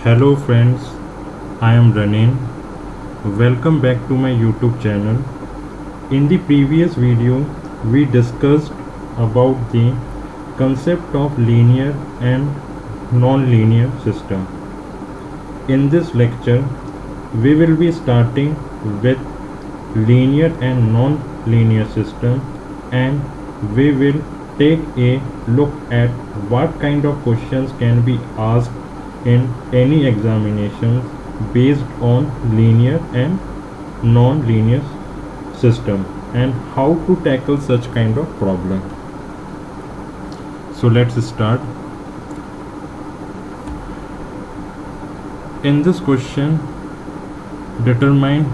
Hello friends, I am Ranin. Welcome back to my YouTube channel. In the previous video, we discussed about the concept of linear and non-linear system. In this lecture, we will be starting with linear and non-linear system, and we will take a look at what kind of questions can be asked in any examinations based on linear and non-linear system and how to tackle such kind of problem. So let's start. In this question, determine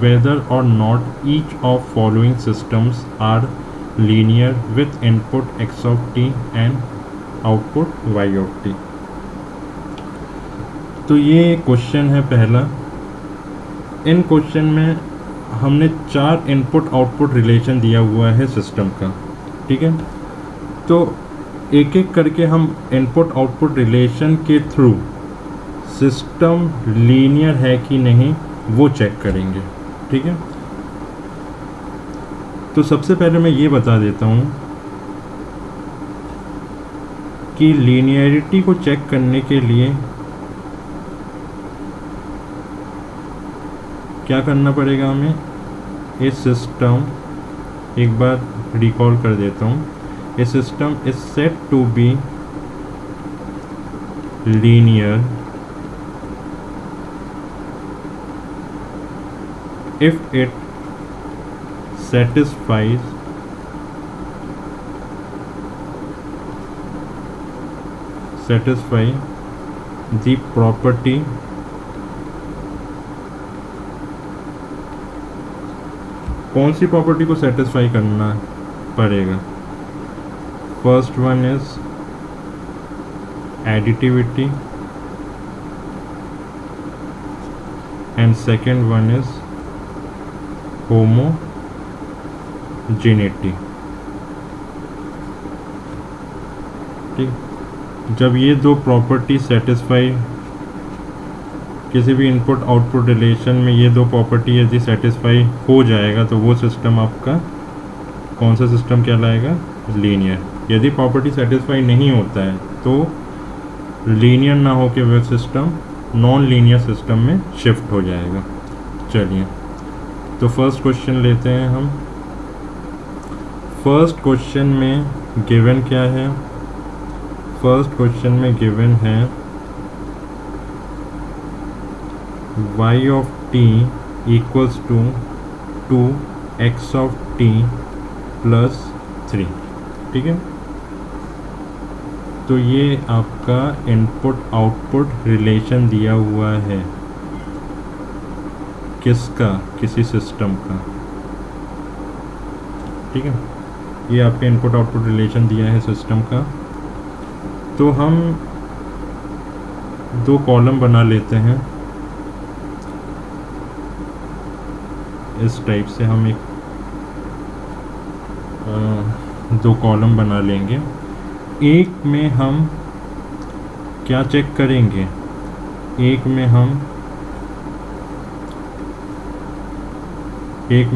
whether or not each of following systems are linear with input x of t and output y of t. तो ये question है पहला. इन question में हमने 4 input output relation दिया हुआ है system का. ठीक है, तो एक एक करके हम इनपुट आउटपुट रिलेशन के थ्रू सिस्टम लीनियर है कि नहीं वो चेक करेंगे. ठीक है, तो सबसे पहले मैं ये बता देता हूँ कि लीनियरिटी को चेक करने के लिए क्या करना पड़ेगा हमें. ये सिस्टम एक बार रिकॉल कर देता हूँ. ये system is set to be linear if it satisfies the property कौन सी प्रॉपर्टी को सेटिस्फाई करना पड़ेगा. First one is additivity and second one is homogeneity. ठीक, जब ये दो प्रॉपर्टी सेटिस्फाई किसी भी इनपुट आउटपुट रिलेशन में ये दो प्रॉपर्टी यदि सेटिस्फाई हो जाएगा तो वो सिस्टम आपका कौन सा सिस्टम कहलाएगा, लीनियर. यदि प्रॉपर्टी सेटिस्फाई नहीं होता है तो लीनियर ना हो के वो सिस्टम नॉन लीनियर सिस्टम में शिफ्ट हो जाएगा. चलिए, तो फर्स्ट क्वेश्चन लेते हैं हम. फर्स्ट क्वेश्चन में गिवन क्या है. फर्स्ट क्वेश्चन में गिवन है y of t equals to 2x of t plus 3. ठीक है, तो ये आपका इनपुट आउटपुट रिलेशन दिया हुआ है. किसका, किसी सिस्टम का. ठीक है, ये आपके इनपुट आउटपुट रिलेशन दिया है सिस्टम का. तो हम दो कॉलम बना लेते हैं. इस टाइप से हम एक दो कॉलम बना लेंगे. एक में हम क्या चेक करेंगे, एक में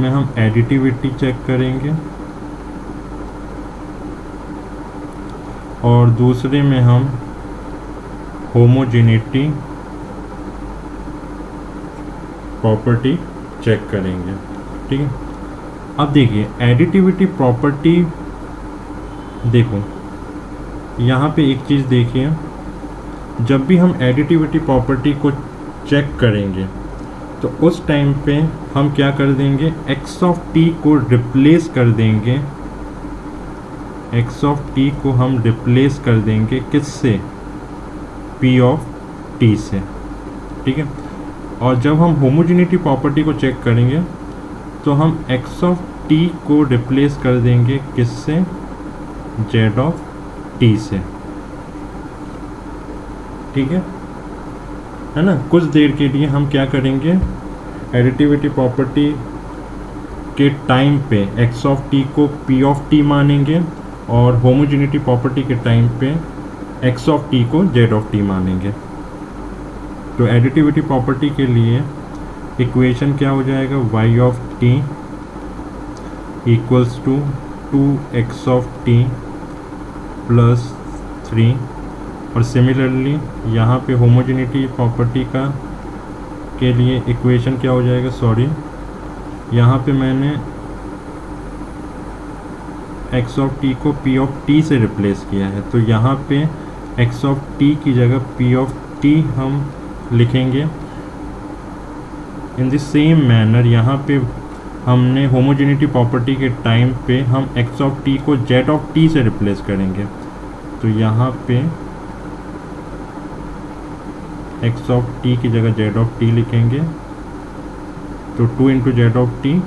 हम एडिटिविटी चेक करेंगे और दूसरे में हम होमोजेनिटी प्रॉपर्टी चेक करेंगे. ठीक है, अब देखिए एडिटिविटी प्रॉपर्टी. देखो यहाँ पे एक चीज़ देखिए, जब भी हम एडिटिविटी प्रॉपर्टी को चेक करेंगे तो उस टाइम पे हम क्या कर देंगे, x ऑफ t को रिप्लेस कर देंगे. x ऑफ t को हम रिप्लेस कर देंगे किससे, p ऑफ t से. ठीक है, और जब हम होमोजेनिटी प्रॉपर्टी को चेक करेंगे तो हम x ऑफ t को रिप्लेस कर देंगे किससे, z ऑफ t से. ठीक है ना. कुछ देर के लिए हम क्या करेंगे, एडिटिविटी प्रॉपर्टी के टाइम पे x ऑफ t को p ऑफ t मानेंगे और होमोजेनिटी प्रॉपर्टी के टाइम पे x ऑफ t को z ऑफ t मानेंगे. तो एडिटिविटी प्रॉपर्टी के लिए इक्वेशन क्या हो जाएगा, y of t equals to 2x ऑफ t प्लस 3। और सिमिलरली यहाँ पे होमोजेनिटी प्रॉपर्टी का के लिए इक्वेशन क्या हो जाएगा, सॉरी यहाँ पे मैंने x ऑफ t को p ऑफ t से रिप्लेस किया है, तो यहाँ पे x ऑफ t की जगह p ऑफ t हम लिखेंगे। इन द सेम मैनर यहाँ पे हमने होमोजेनिटी प्रॉपर्टी के टाइम पे हम x ऑफ t को z ऑफ t से रिप्लेस करेंगे, तो यहाँ पे x ऑफ t की जगह z ऑफ t लिखेंगे, तो 2 into z of t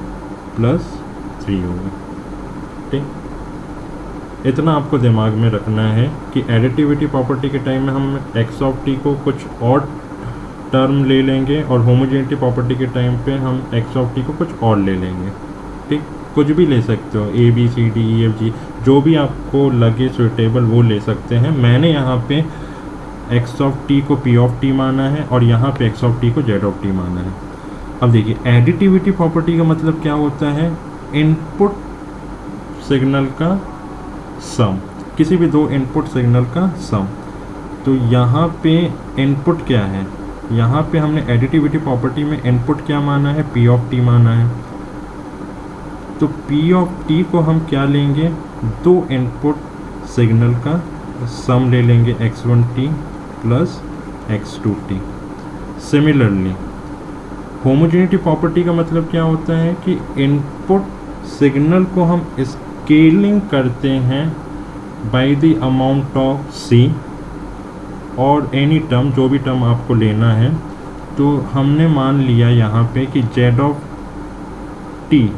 plus 3 होगा। ठीक, इतना आपको दिमाग में रखना है कि एडिटिविटी प्रॉपर्टी के टाइम में हम x ऑफ t को कुछ और टर्म ले लेंगे और होमोजेनिटी प्रॉपर्टी के टाइम पे हम x ऑफ t को कुछ और ले लेंगे। ठीक, कुछ भी ले सकते हो, a b c d e f g, जो भी आपको लगे सुइटेबल वो ले सकते हैं। मैंने यहाँ पे x ऑफ t को p ऑफ t माना है और यहाँ पे x ऑफ t को z ऑफ t माना है। अब देखिए एडिटिविटी प्रॉपर्टी का मतलब क्या होता है, इनपुट सिग्नल का सम, किसी भी दो इनपुट सिग्नल का सम। तो यहाँ पे इनपुट क्या है, यहाँ पे हमने एडिटिविटी प्रॉपर्टी में इनपुट क्या माना है, p ऑफ t माना है। तो p ऑफ t को हम क्या लेंगे, दो इनपुट सिग्नल का सम ले लेंगे, x1t plus x2t। Similarly homogeneity property का मतलब क्या होता है कि इनपुट सिग्नल को हम स्केलिंग करते हैं by the amount of c और एनी टर्म, जो भी टर्म आपको लेना है। तो हमने मान लिया यहाँ पे कि z ऑफ t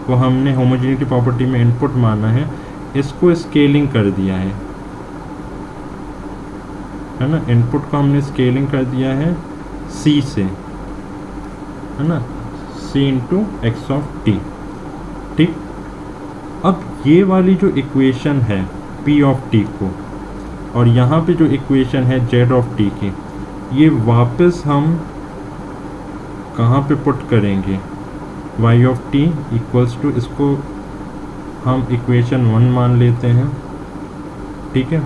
को हमने होमोजेनिटी प्रॉपर्टी में इनपुट माना है, इसको स्केलिंग कर दिया है ना, इनपुट को हमने स्केलिंग कर दिया है c से, है ना, c into x of t। ठीक, अब ये वाली जो इक्वेशन है p ऑफ t को और यहाँ पे जो इक्वेशन है z ऑफ t की, ये वापस हम कहाँ पे पुट करेंगे, y of t equals to, इसको हम इक्वेशन 1 मान लेते हैं, ठीक है,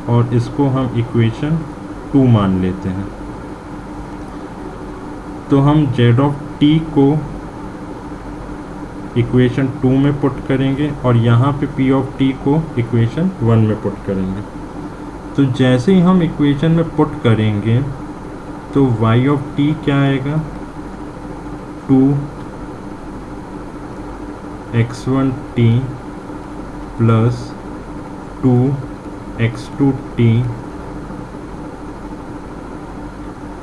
और इसको हम इक्वेशन 2 मान लेते हैं। तो हम z ऑफ t को इक्वेशन 2 में पुट करेंगे और यहाँ पे p ऑफ t को इक्वेशन 1 में पुट करेंगे। तो जैसे ही हम इक्वेशन में पुट करेंगे तो y ऑफ t क्या आएगा, 2x1t प्लस 2x2t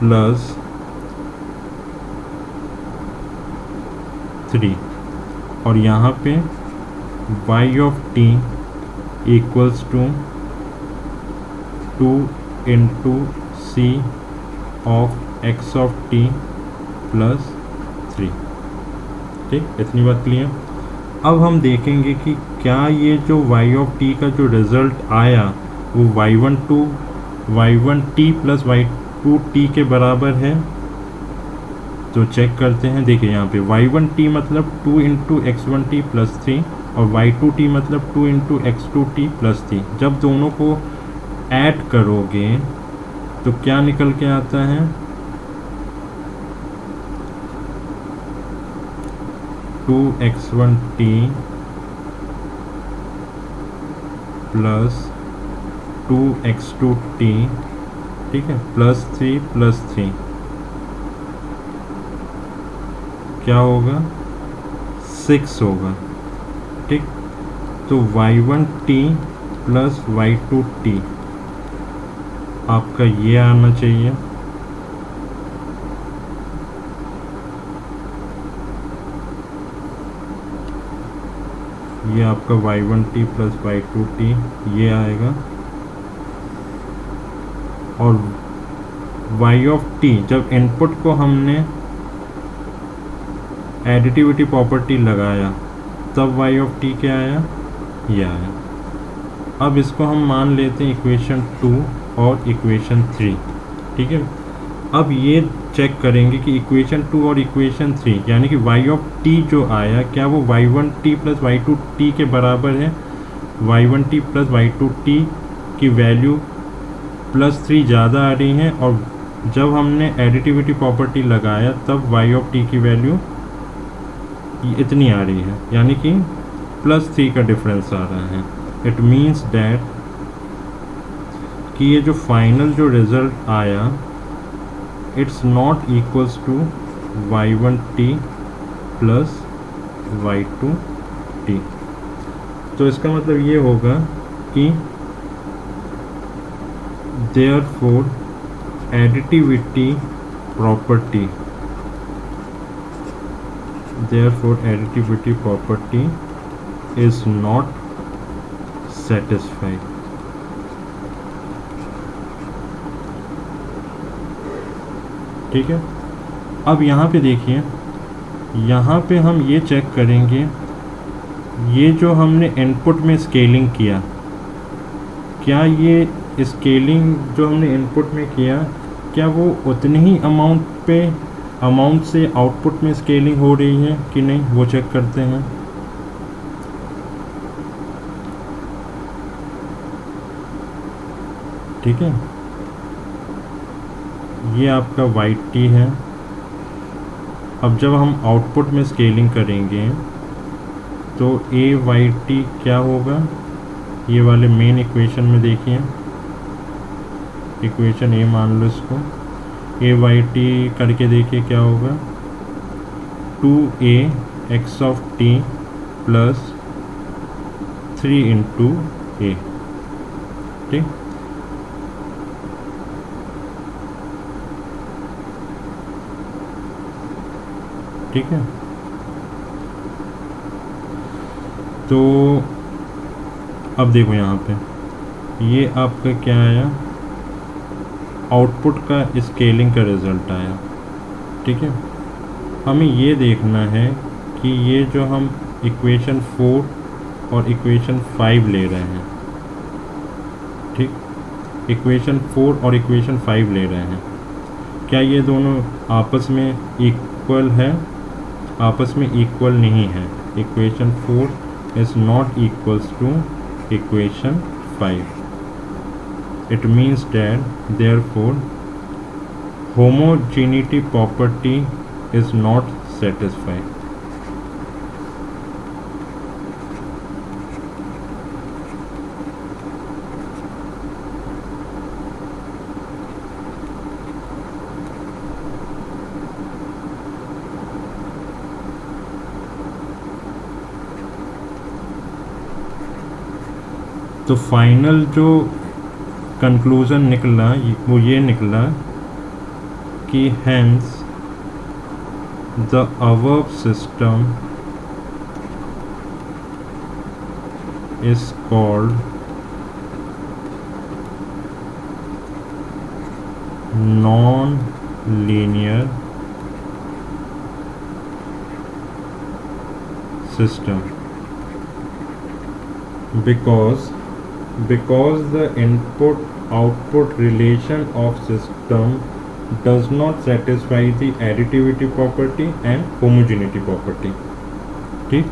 प्लस 3, और यहाँ पे y of t equals to 2 into c of x of t plus 3। ठीक, इतनी बात क्लियर। अब हम देखेंगे कि क्या ये जो y ऑफ t का जो रिज़ल्ट आया वो y1t प्लस y2t के बराबर है। तो चेक करते हैं, देखिए यहाँ पे y1t मतलब 2 इंटू x1t प्लस 3 और y2t मतलब 2 इंटू x2t प्लस 3। जब दोनों को ऐड करोगे तो क्या निकल के आता है, 2x1t प्लस 2x2t, ठीक है, प्लस 3 क्या होगा, 6 होगा। ठीक, तो y1t प्लस y2t आपका ये आना चाहिए। ये आपका y1t प्लस y2t ये आएगा, और y ऑफ t जब इनपुट को हमने एडिटिविटी प्रॉपर्टी लगाया तब y ऑफ t क्या आया, ये आया। अब इसको हम मान लेते हैं इक्वेशन 2 और इक्वेशन 3, ठीक है। अब ये चेक करेंगे कि इक्वेशन 2 और इक्वेशन 3 यानी कि y ऑफ t जो आया क्या वो y1t प्लस y2t के बराबर है। y1t प्लस y2t की वैल्यू +3 ज़्यादा आ रही है और जब हमने एडिटिविटी प्रॉपर्टी लगाया तब y ऑफ t की वैल्यू इतनी आ रही है, यानी कि +3 का डिफरेंस आ रहा है। इट मीन्स डैट कि ये जो फाइनल जो रिज़ल्ट आया it's not equals to y1t plus y2t। तो इसका मतलब ये होगा कि therefore additivity property is not satisfied। ठीक है, अब यहाँ पे देखिए, यहाँ पे हम ये चेक करेंगे ये जो हमने इनपुट में स्केलिंग किया, क्या ये स्केलिंग जो हमने इनपुट में किया क्या वो उतनी ही अमाउंट से आउटपुट में स्केलिंग हो रही है कि नहीं, वो चेक करते हैं। ठीक है, ये आपका वाइट टी है। अब जब हम आउटपुट में स्केलिंग करेंगे तो ए वाई टी क्या होगा, ये वाले मेन इक्वेशन में देखिए, इक्वेशन ए मान लो इसको, ए वाई टी करके देखिए क्या होगा, 2a x of T plus 3 into A. ठीक, ठीक है, तो अब देखो यहाँ पे ये आपका क्या आया, आउटपुट का स्केलिंग का रिज़ल्ट आया। ठीक है, हमें ये देखना है कि ये जो हम इक्वेशन 4 और इक्वेशन 5 ले रहे हैं, ठीक, इक्वेशन 4 और इक्वेशन 5 ले रहे हैं, क्या ये दोनों आपस में इक्वल है, आपस में इक्वल नहीं है। Equation 4 is not equals to equation 5। It means that therefore homogeneity property is not satisfied। तो फाइनल जो कंक्लूज़न निकला वो ये निकला कि hence the above system is called non-linear system because the input output relation of system does not satisfy the additivity property and homogeneity property। ठीक,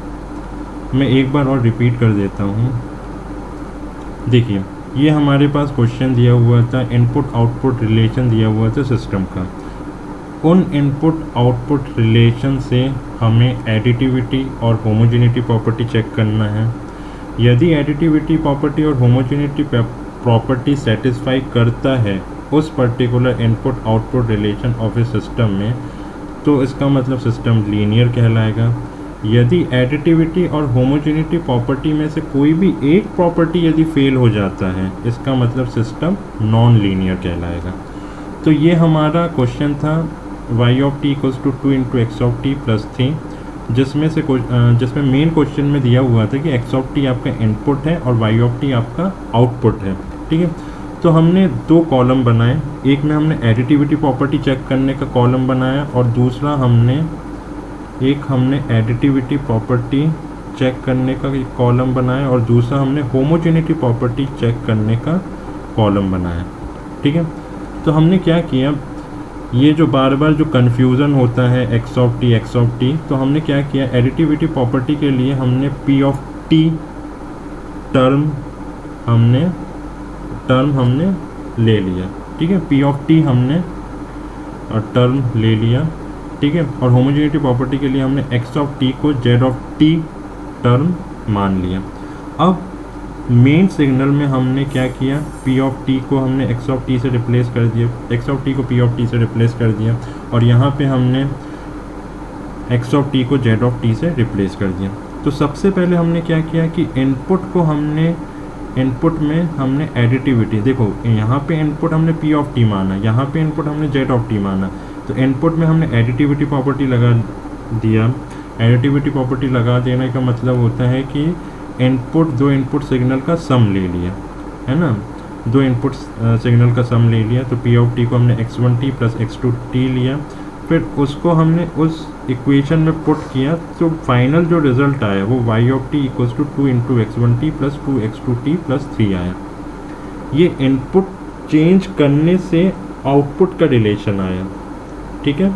मैं एक बार और रिपीट कर देता हूँ। देखिए, ये हमारे पास क्वेश्चन दिया हुआ था, इनपुट आउटपुट रिलेशन दिया हुआ था सिस्टम का। उन इनपुट आउटपुट रिलेशन से हमें एडिटिविटी और होमोजेनिटी प्रॉपर्टी चेक करना है। यदि एडिटिविटी प्रॉपर्टी और होमोजेनिटी प्रॉपर्टी सेटिस्फाई करता है उस particular input output relation of A system में, तो इसका मतलब सिस्टम लीनियर कहलाएगा। यदि एडिटिविटी और होमोजेनिटी प्रॉपर्टी में से कोई भी एक प्रॉपर्टी यदि फेल हो जाता है, इसका मतलब सिस्टम नॉन लीनियर कहलाएगा। तो ये हमारा क्वेश्चन था y of t equals to 2 into x of T plus 3, जिसमें मेन क्वेश्चन में दिया हुआ था कि x ऑफ टी आपका इनपुट है और y ऑफ टी आपका आउटपुट है। ठीक है, तो हमने दो कॉलम बनाए, एक में हमने एडिटिविटी प्रॉपर्टी चेक करने का कॉलम बनाया और दूसरा हमने एडिटिविटी प्रॉपर्टी चेक करने का एक कॉलम बनाया और दूसरा हमने होमोजेनिटी प्रॉपर्टी चेक करने का कॉलम बनाया। ठीक है, तो हमने क्या किया, ये जो बार बार जो कन्फ्यूज़न होता है एक्स ऑफ टी, तो हमने क्या किया, एडिटिविटी प्रॉपर्टी के लिए हमने पी ऑफ टी टर्म हमने ले लिया, ठीक है। पी ऑफ टी हमने टर्म ले लिया, ठीक है। और होमोजेनिटी प्रॉपर्टी के लिए हमने एक्स ऑफ टी को जेड ऑफ टी टर्म मान लिया। अब मेन सिग्नल में हमने क्या किया, पी ऑफ टी को हमने एक्स ऑफ टी से रिप्लेस कर दिया, एक्स ऑफ टी को पी ऑफ टी से रिप्लेस कर दिया, और यहाँ पे हमने एक्स ऑफ टी को जेड ऑफ टी से रिप्लेस कर दिया। तो सबसे पहले हमने क्या किया कि इनपुट में हमने एडिटिविटी, देखो यहाँ पे इनपुट हमने पी ऑफ टी माना, यहाँ पे इनपुट हमने जेड ऑफ टी माना, तो इनपुट में हमने एडिटिविटी प्रॉपर्टी लगा दिया। एडिटिविटी प्रॉपर्टी लगा देने का मतलब होता है कि दो इनपुट सिग्नल का सम ले लिया, है ना, दो इनपुट सिग्नल का सम ले लिया। तो पी ऑफ टी को हमने x1t प्लस x2t लिया, फिर उसको हमने उस इक्वेशन में पुट किया, तो फाइनल जो रिजल्ट आया वो y of t equals to 2 into x1t plus 2x2t plus 3 आया। ये इनपुट चेंज करने से आउटपुट का रिलेशन आया, ठीक है।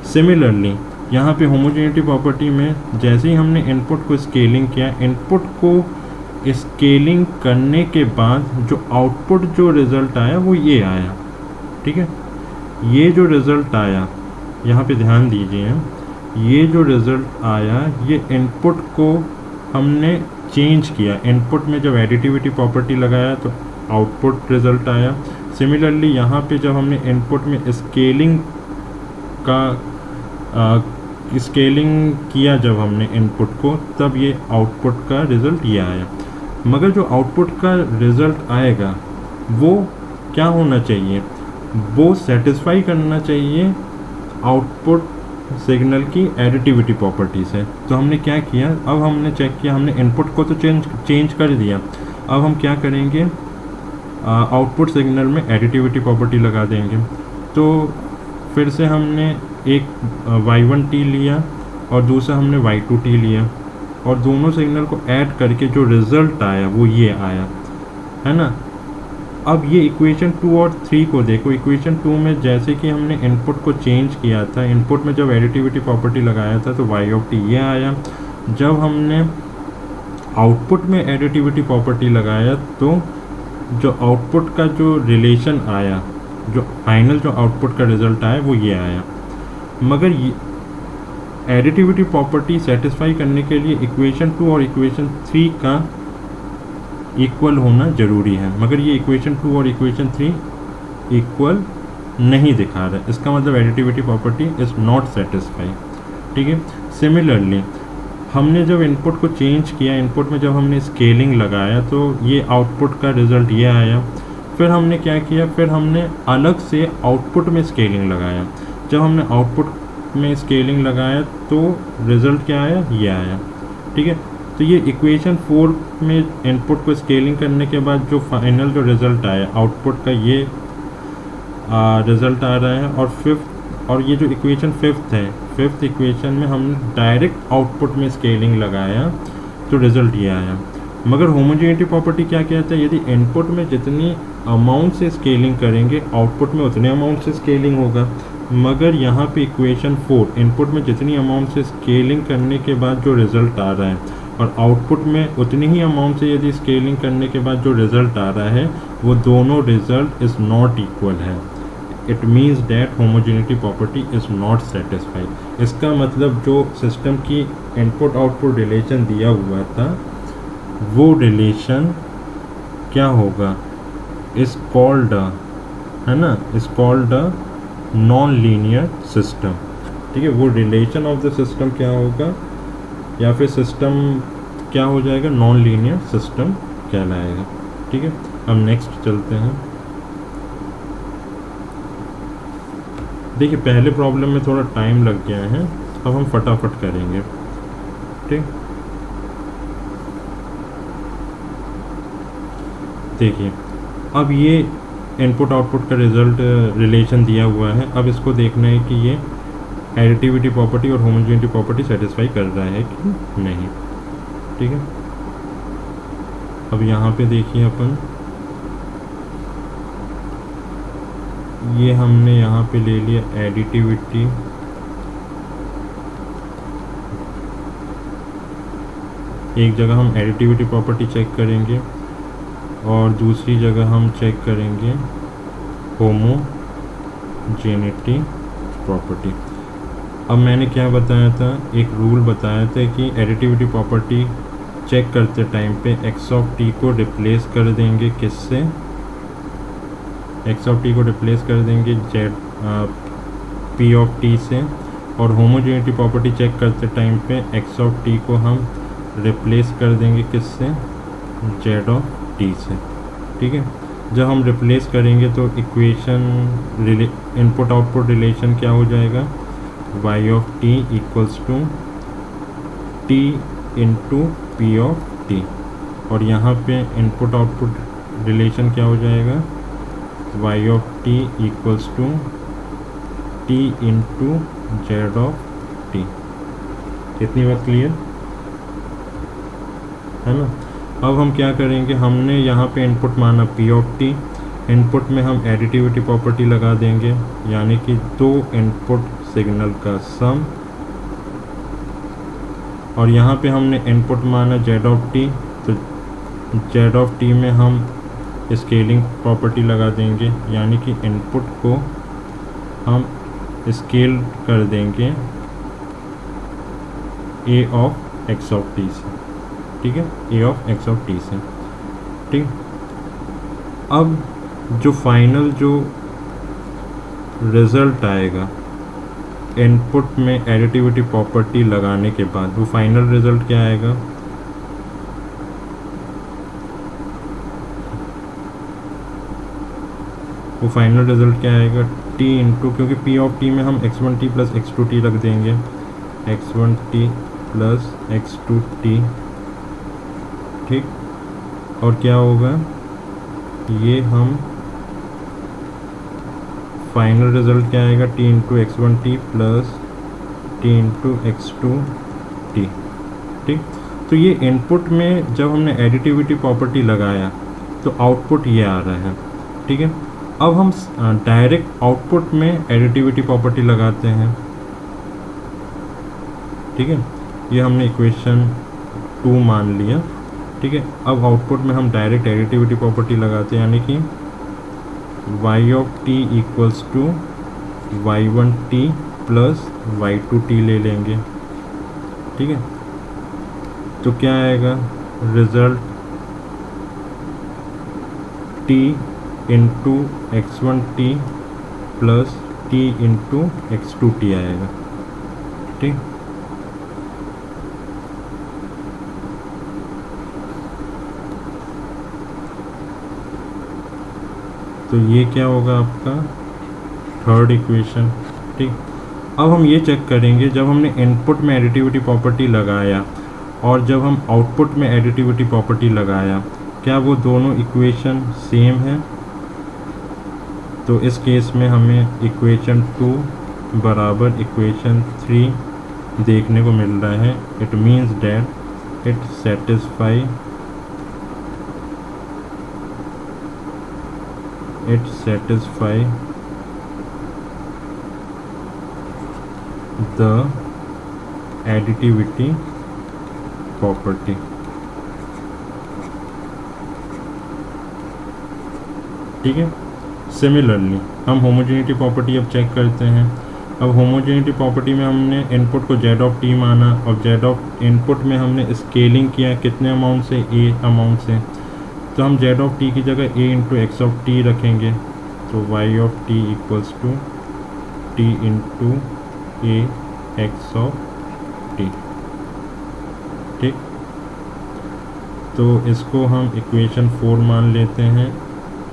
सिमिलरली यहाँ पे होमोजेनिटी प्रॉपर्टी में जैसे ही हमने इनपुट को स्केलिंग किया, इनपुट को स्केलिंग करने के बाद जो आउटपुट जो रिज़ल्ट आया वो ये आया, ठीक है। ये जो रिज़ल्ट आया, यहाँ पे ध्यान दीजिए, ये जो रिज़ल्ट आया ये इनपुट को हमने चेंज किया। इनपुट में जब एडिटिविटी प्रॉपर्टी लगाया तो आउटपुट रिज़ल्ट आया। सिमिलरली यहाँ पे जब हमने इनपुट में स्केलिंग किया जब हमने इनपुट को, तब ये आउटपुट का रिज़ल्ट ये आया। मगर जो आउटपुट का रिज़ल्ट आएगा वो क्या होना चाहिए, वो सेटिस्फाई करना चाहिए आउटपुट सिग्नल की एडिटिविटी प्रॉपर्टी से। तो हमने क्या किया, अब हमने चेक किया, हमने इनपुट को तो चेंज कर दिया, अब हम क्या करेंगे, आउटपुट सिग्नल में एडिटिविटी प्रॉपर्टी लगा देंगे। तो फिर से हमने एक y1t लिया और दूसरा हमने y2t लिया, और दोनों सिग्नल को ऐड करके जो रिज़ल्ट आया वो ये आया, है ना। अब ये इक्वेशन 2 और 3 को देखो। इक्वेशन 2 में जैसे कि हमने इनपुट को चेंज किया था, इनपुट में जब एडिटिविटी प्रॉपर्टी लगाया था तो y ऑफ t ये आया। जब हमने आउटपुट में एडिटिविटी प्रॉपर्टी लगाया तो जो आउटपुट का जो रिलेशन आया, जो फाइनल जो आउटपुट का रिज़ल्ट आया वो ये आया। मगर ये एडिटिविटी प्रॉपर्टी सेटिस्फाई करने के लिए इक्वेशन 2 और इक्वेशन 3 का इक्वल होना ज़रूरी है, मगर ये इक्वेशन 2 और इक्वेशन 3 इक्वल नहीं दिखा रहा है। इसका मतलब additivity property is not satisfy, ठीक है। सिमिलरली हमने जब इनपुट को चेंज किया, इनपुट में जब हमने स्केलिंग लगाया तो ये आउटपुट का रिज़ल्ट ये आया। फिर हमने क्या किया, फिर हमने अलग से आउटपुट में स्केलिंग लगाया। जब हमने आउटपुट में स्केलिंग लगाया तो रिज़ल्ट क्या आया, ये आया, ठीक है। तो ये इक्वेशन 4 में इनपुट को स्केलिंग करने के बाद जो फाइनल जो रिज़ल्ट आया आउटपुट का, ये रिज़ल्ट आ रहा है। और ये जो इक्वेशन 5th है, 5th इक्वेशन में हमने डायरेक्ट आउटपुट में स्केलिंग लगाया तो रिज़ल्ट ये आया। मगर होमोजेनिटी प्रॉपर्टी क्या कहता है, यदि इनपुट में जितनी अमाउंट से स्केलिंग करेंगे आउटपुट में उतने अमाउंट से स्केलिंग होगा। मगर यहाँ पे इक्वेशन 4 इनपुट में जितनी अमाउंट से स्केलिंग करने के बाद जो रिज़ल्ट आ रहा है और आउटपुट में उतनी ही अमाउंट से यदि स्केलिंग करने के बाद जो रिज़ल्ट आ रहा है वो दोनों रिज़ल्ट इज़ नॉट इक्वल है। It means that homogeneity property is not satisfied. इसका मतलब जो सिस्टम की इनपुट आउटपुट रिलेशन दिया हुआ था वो रिलेशन क्या होगा, इज़ कॉल्ड, है ना, is called a non linear system, ठीक है। वो रिलेशन ऑफ द सिस्टम क्या होगा, या फिर सिस्टम क्या हो जाएगा, नॉन लीनियर सिस्टम कहलाएगा, ठीक है। हम नेक्स्ट चलते हैं। देखिए पहले प्रॉब्लम में थोड़ा टाइम लग गया है, अब हम फटाफट करेंगे, ठीक। देखिए अब ये इनपुट आउटपुट का रिज़ल्ट रिलेशन दिया हुआ है। अब इसको देखना है कि ये एडिटिविटी प्रॉपर्टी और होमोजेनिटी प्रॉपर्टी सेटिस्फाई कर रहा है कि नहीं, ठीक है। अब यहाँ पे देखिए अपन ये हमने यहाँ पे ले लिया एडिटिविटी, एक जगह हम एडिटिविटी प्रॉपर्टी चेक करेंगे और दूसरी जगह हम चेक करेंगे होमोजेनिटी प्रॉपर्टी। अब मैंने क्या बताया था, एक रूल बताया था कि एडिटिविटी प्रॉपर्टी चेक करते टाइम पे एक्स ऑफ टी को रिप्लेस कर देंगे किससे, एक्स ऑफ टी को रिप्लेस कर देंगे जेड पी ऑफ टी से, और होमोजेनिटी प्रॉपर्टी चेक करते टाइम पे एक्स ऑफ टी को हम रिप्लेस कर देंगे किससे, जेड ऑफ टी से। ठीक है, जब हम रिप्लेस करेंगे तो इक्वेशन इनपुट आउटपुट रिलेशन क्या हो जाएगा, y of t equals to t into p of t, और यहाँ पे इनपुट आउटपुट रिलेशन क्या हो जाएगा, y of t equals to t into z of t. कितनी बात क्लियर है ना। अब हम क्या करेंगे, हमने यहाँ पे इनपुट माना पी ऑफ टी, इनपुट में हम एडिटिविटी प्रॉपर्टी लगा देंगे, यानी कि दो इनपुट सिग्नल का सम, और यहाँ पे हमने इनपुट माना जेड ऑफ टी, तो जेड ऑफ टी में हम स्केलिंग प्रॉपर्टी लगा देंगे, यानी कि इनपुट को हम स्केल कर देंगे ए ऑफ एक्स ऑफ टी से। ठीक है, ए ऑफ एक्स ऑफ टी से। ठीक, अब जो फाइनल जो रिज़ल्ट आएगा इनपुट में एडिटिविटी प्रॉपर्टी लगाने के बाद, वो फाइनल रिज़ल्ट क्या आएगा, वो फाइनल रिज़ल्ट क्या आएगा, टी इंटू, क्योंकि पी ऑफ टी में हम x1 t plus x2 T रख देंगे, x1 t plus x2 T. ठीक, और क्या होगा, ये हम फाइनल रिज़ल्ट क्या आएगा, T into x1 t plus t into x2 T. ठीक, तो ये इनपुट में जब हमने एडिटिविटी प्रॉपर्टी लगाया तो आउटपुट ये आ रहा है। ठीक है, अब हम डायरेक्ट आउटपुट में एडिटिविटी प्रॉपर्टी लगाते हैं। ठीक है, ये हमने इक्वेशन 2 मान लिया। ठीक है, अब आउटपुट में हम डायरेक्ट एडिटिविटी प्रॉपर्टी लगाते हैं, यानी कि y of t equals to y1 t plus y2 t ले लेंगे। ठीक है, तो क्या आएगा result, t into x1 t plus t into x2 t आएगा। ठीक, तो ये क्या होगा आपका थर्ड इक्वेशन। ठीक, अब हम ये चेक करेंगे, जब हमने इनपुट में एडिटिविटी प्रॉपर्टी लगाया और जब हम आउटपुट में एडिटिविटी प्रॉपर्टी लगाया, क्या वो दोनों इक्वेशन सेम है। तो इस केस में हमें इक्वेशन 2 बराबर इक्वेशन 3 देखने को मिल रहा है। It means that it satisfy the additivity property। ठीक है, सिमिलरली हम होमोजेनिटी प्रॉपर्टी अब चेक करते हैं। अब होमोजेनिटी प्रॉपर्टी में हमने इनपुट को जेड ऑफ टी माना और जेड ऑफ इनपुट में हमने स्केलिंग किया कितने अमाउंट से, ए अमाउंट से, तो हम जेड ऑफ टी की जगह a into x of t रखेंगे, तो y of t equals to t into a x of t. ठीक, तो इसको हम इक्वेशन 4 मान लेते हैं,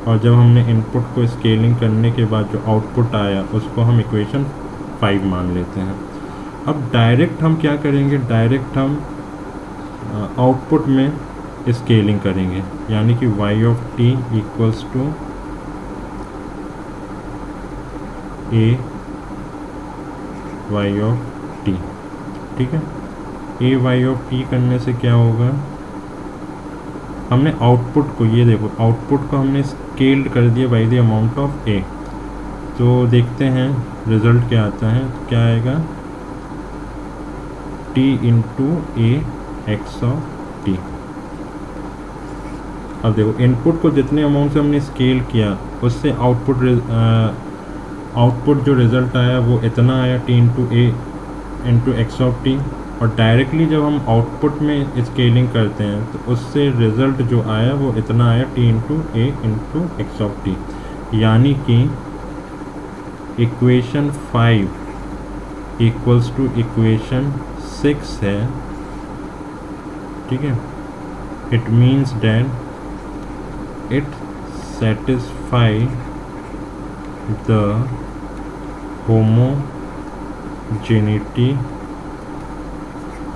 और जब हमने इनपुट को स्केलिंग करने के बाद जो आउटपुट आया उसको हम इक्वेशन 5 मान लेते हैं। अब डायरेक्ट हम क्या करेंगे, डायरेक्ट हम आउटपुट में स्केलिंग करेंगे, यानी कि y of t equals to a y of t. ठीक है, ए वाई ऑफ टी करने से क्या होगा, हमने आउटपुट को, ये देखो आउटपुट को हमने स्केल्ड कर दिया बाय द अमाउंट ऑफ ए। तो देखते हैं रिज़ल्ट क्या आता है। तो क्या आएगा, t into a x of T. अब देखो इनपुट को जितने अमाउंट से हमने स्केल किया उससे आउटपुट जो रिज़ल्ट आया वो इतना आया, t into A into x of t. और डायरेक्टली जब हम आउटपुट में स्केलिंग करते हैं तो उससे रिज़ल्ट जो आया वो इतना आया, t into A into x of T. यानी कि इक्वेशन 5 इक्वल्स टू इक्वेशन 6 है, ठीक है। It means that it satisfy the homogeneity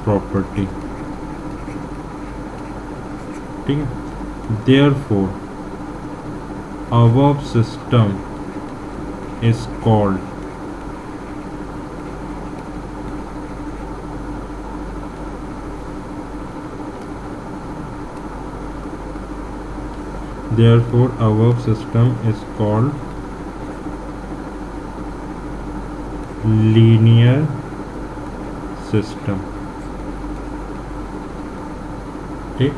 property, ठीक है। Therefore above system is called linear system, ठीक।